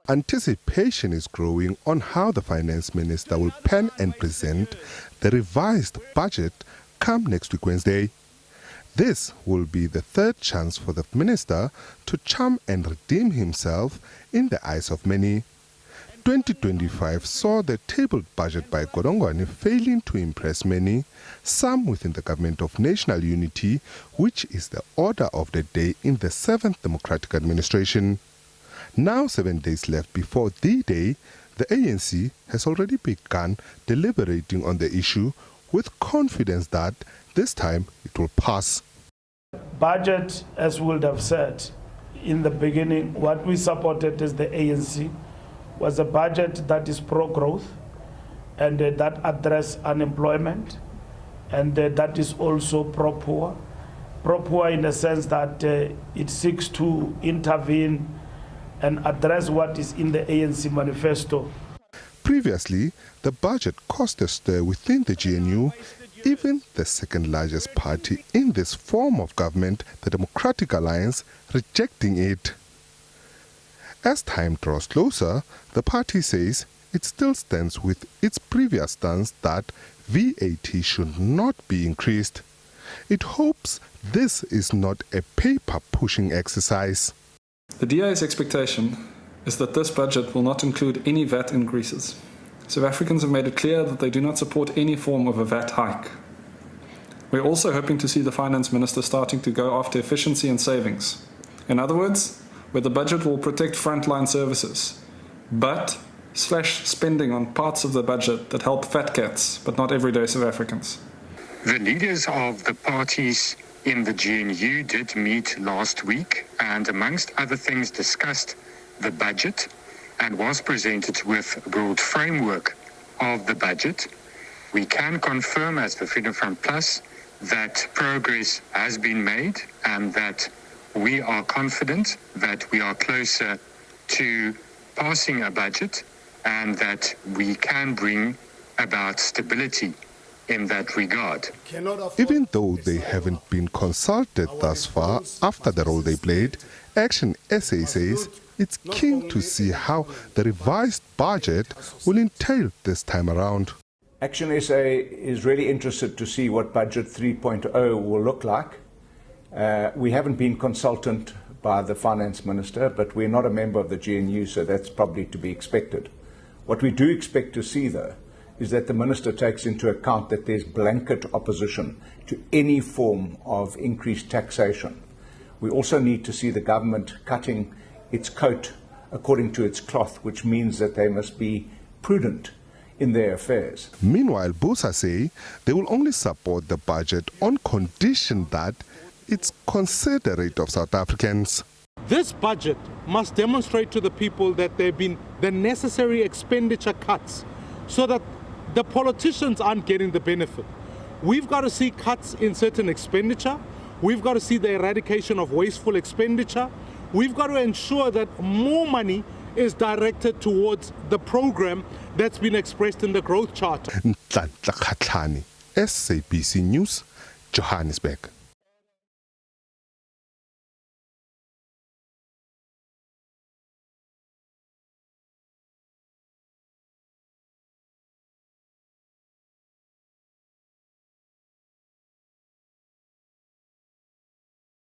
Anticipation is growing on how the finance minister will pen and present the revised budget come next week Wednesday. This will be the third chance for the minister to charm and redeem himself in the eyes of many. 2025 saw the tabled budget by Godongwana failing to impress many, some within the Government of National Unity, which is the order of the day in the 7th Democratic Administration. Now 7 days left before the day, the ANC has already begun deliberating on the issue with confidence that this time it will pass. Budget, as we would have said in the beginning, what we supported as the ANC was a budget that is pro-growth and that address unemployment and that is also pro-poor. Pro-poor in the sense that it seeks to intervene and address what is in the ANC manifesto. Previously, the budget caused a stir within the GNU, even the second largest party in this form of government, the Democratic Alliance, rejecting it. As time draws closer, the party says it still stands with its previous stance that VAT should not be increased. It hopes this is not a paper-pushing exercise. The DA's expectation is that this budget will not include any VAT increases. South Africans have made it clear that they do not support any form of a VAT hike. We're also hoping to see the Finance Minister starting to go after efficiency and savings. In other words, where the budget will protect frontline services, but slash spending on parts of the budget that help fat cats, but not everyday South Africans. The leaders of the parties in the GNU did meet last week and amongst other things discussed the budget and was presented with a broad framework of the budget. We can confirm as the Freedom Front Plus that progress has been made and that we are confident that we are closer to passing a budget and that we can bring about stability in that regard. Even though they haven't been consulted thus far after the role they played, Action SA says it's keen to see how the revised budget will entail this time around. Action SA is really interested to see what Budget 3.0 will look like. We haven't been consulted by the Finance Minister, but we're not a member of the GNU, so that's probably to be expected. What we do expect to see, though, is that the Minister takes into account that there's blanket opposition to any form of increased taxation. We also need to see the government cutting its coat according to its cloth, which means that they must be prudent in their affairs. Meanwhile, Busa say they will only support the budget on condition that it's considerate of South Africans. This budget must demonstrate to the people that there have been the necessary expenditure cuts so that the politicians aren't getting the benefit. We've got to see cuts in certain expenditure. We've got to see the eradication of wasteful expenditure. We've got to ensure that more money is directed towards the program that's been expressed in the growth charter. SABC News, Johannesburg.